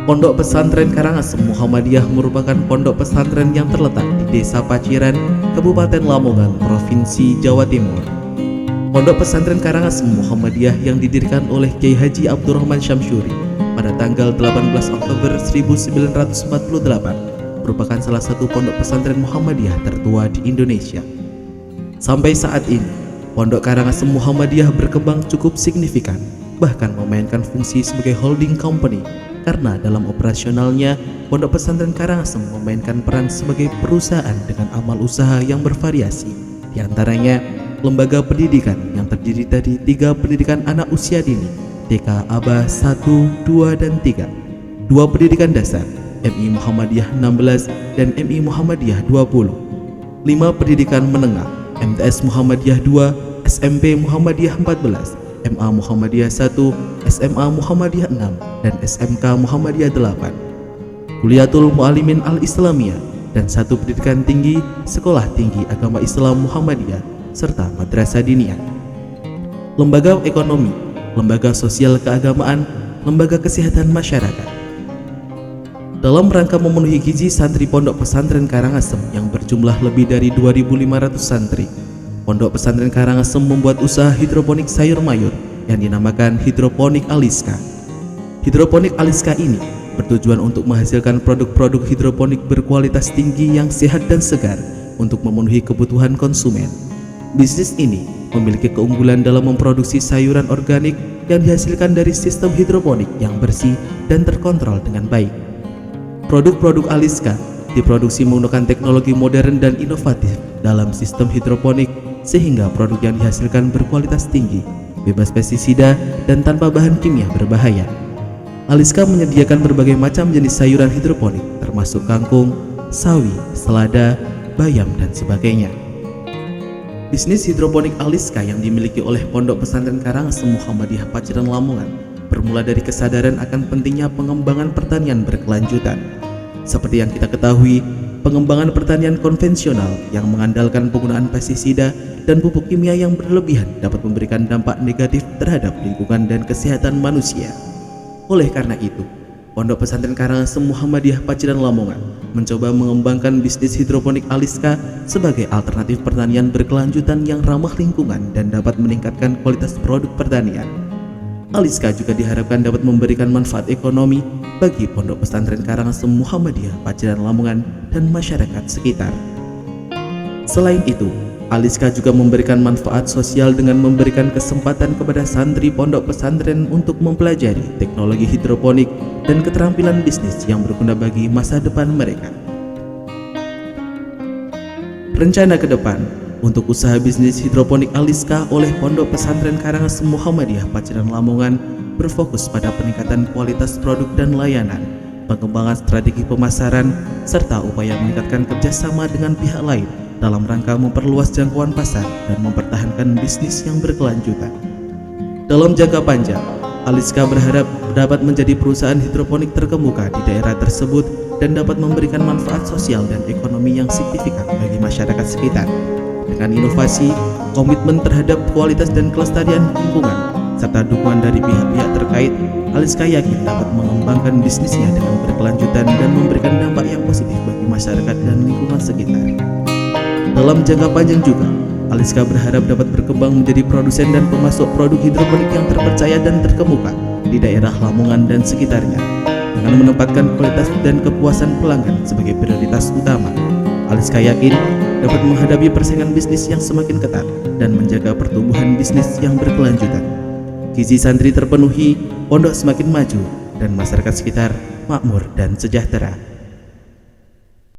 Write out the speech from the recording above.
Pondok Pesantren Karangasem Muhammadiyah merupakan pondok pesantren yang terletak di Desa Paciran, Kabupaten Lamongan, Provinsi Jawa Timur. Pondok Pesantren Karangasem Muhammadiyah yang didirikan oleh Kiai Haji Abdurrahman Syamsuri pada tanggal 18 Oktober 1948 merupakan salah satu pondok pesantren Muhammadiyah tertua di Indonesia. Sampai saat ini, Pondok Karangasem Muhammadiyah berkembang cukup signifikan, bahkan memainkan fungsi sebagai holding company karena dalam operasionalnya, Pondok Pesantren Karangasem memainkan peran sebagai perusahaan dengan amal usaha yang bervariasi. Di antaranya, lembaga pendidikan yang terdiri dari 3 pendidikan anak usia dini, TK ABA 1, 2, dan 3, 2 pendidikan dasar, MI Muhammadiyah 16 dan MI Muhammadiyah 20, 5 pendidikan menengah, MTS Muhammadiyah 2, SMP Muhammadiyah 14, MA Muhammadiyah 1, SMA Muhammadiyah 6, dan SMK Muhammadiyah 8, Kuliatul Mu'alimin Al-Islamiyah, dan 1 pendidikan tinggi Sekolah Tinggi Agama Islam Muhammadiyah, serta Madrasah Diniyah. Lembaga ekonomi, lembaga sosial keagamaan, lembaga kesehatan masyarakat. Dalam rangka memenuhi gizi santri Pondok Pesantren Karangasem yang berjumlah lebih dari 2.500 santri, Pondok Pesantren Karangasem membuat usaha hidroponik sayur mayur yang dinamakan Hidroponik Aliska. Hidroponik Aliska ini bertujuan untuk menghasilkan produk-produk hidroponik berkualitas tinggi yang sehat dan segar untuk memenuhi kebutuhan konsumen. Bisnis ini memiliki keunggulan dalam memproduksi sayuran organik yang dihasilkan dari sistem hidroponik yang bersih dan terkontrol dengan baik. Produk-produk Aliska diproduksi menggunakan teknologi modern dan inovatif dalam sistem hidroponik, sehingga produk yang dihasilkan berkualitas tinggi, bebas pestisida, dan tanpa bahan kimia berbahaya. Aliska menyediakan berbagai macam jenis sayuran hidroponik, termasuk kangkung, sawi, selada, bayam, dan sebagainya. Bisnis hidroponik Aliska yang dimiliki oleh Pondok Pesantren Karangasem Muhammadiyah Paciran Lamongan bermula dari kesadaran akan pentingnya pengembangan pertanian berkelanjutan. Seperti yang kita ketahui, pengembangan pertanian konvensional yang mengandalkan penggunaan pestisida dan pupuk kimia yang berlebihan dapat memberikan dampak negatif terhadap lingkungan dan kesehatan manusia. Oleh karena itu, Pondok Pesantren Karangasem Muhammadiyah Paciran Lamongan mencoba mengembangkan bisnis hidroponik Aliska sebagai alternatif pertanian berkelanjutan yang ramah lingkungan dan dapat meningkatkan kualitas produk pertanian. Aliska juga diharapkan dapat memberikan manfaat ekonomi bagi Pondok Pesantren Karangasem Muhammadiyah Paciran Lamongan dan masyarakat sekitar. Selain itu, Aliska juga memberikan manfaat sosial dengan memberikan kesempatan kepada santri pondok pesantren untuk mempelajari teknologi hidroponik dan keterampilan bisnis yang berguna bagi masa depan mereka. Rencana ke depan untuk usaha bisnis hidroponik Aliska oleh Pondok Pesantren Karangasem Muhammadiyah Paciran Lamongan berfokus pada peningkatan kualitas produk dan layanan, pengembangan strategi pemasaran, serta upaya meningkatkan kerjasama dengan pihak lain dalam rangka memperluas jangkauan pasar dan mempertahankan bisnis yang berkelanjutan. Dalam jangka panjang, Aliska berharap dapat menjadi perusahaan hidroponik terkemuka di daerah tersebut dan dapat memberikan manfaat sosial dan ekonomi yang signifikan bagi masyarakat sekitar. Dengan inovasi, komitmen terhadap kualitas dan kelestarian lingkungan, serta dukungan dari pihak-pihak terkait, Aliska yakin dapat mengembangkan bisnisnya dengan berkelanjutan dan memberikan dampak yang positif bagi masyarakat dan lingkungan sekitar. Dalam jangka panjang juga, Aliska berharap dapat berkembang menjadi produsen dan pemasok produk hidroponik yang terpercaya dan terkemuka di daerah Lamongan dan sekitarnya. Dengan menempatkan kualitas dan kepuasan pelanggan sebagai prioritas utama, Aliska yakin dapat menghadapi persaingan bisnis yang semakin ketat dan menjaga pertumbuhan bisnis yang berkelanjutan. Gizi santri terpenuhi, pondok semakin maju, dan masyarakat sekitar makmur dan sejahtera.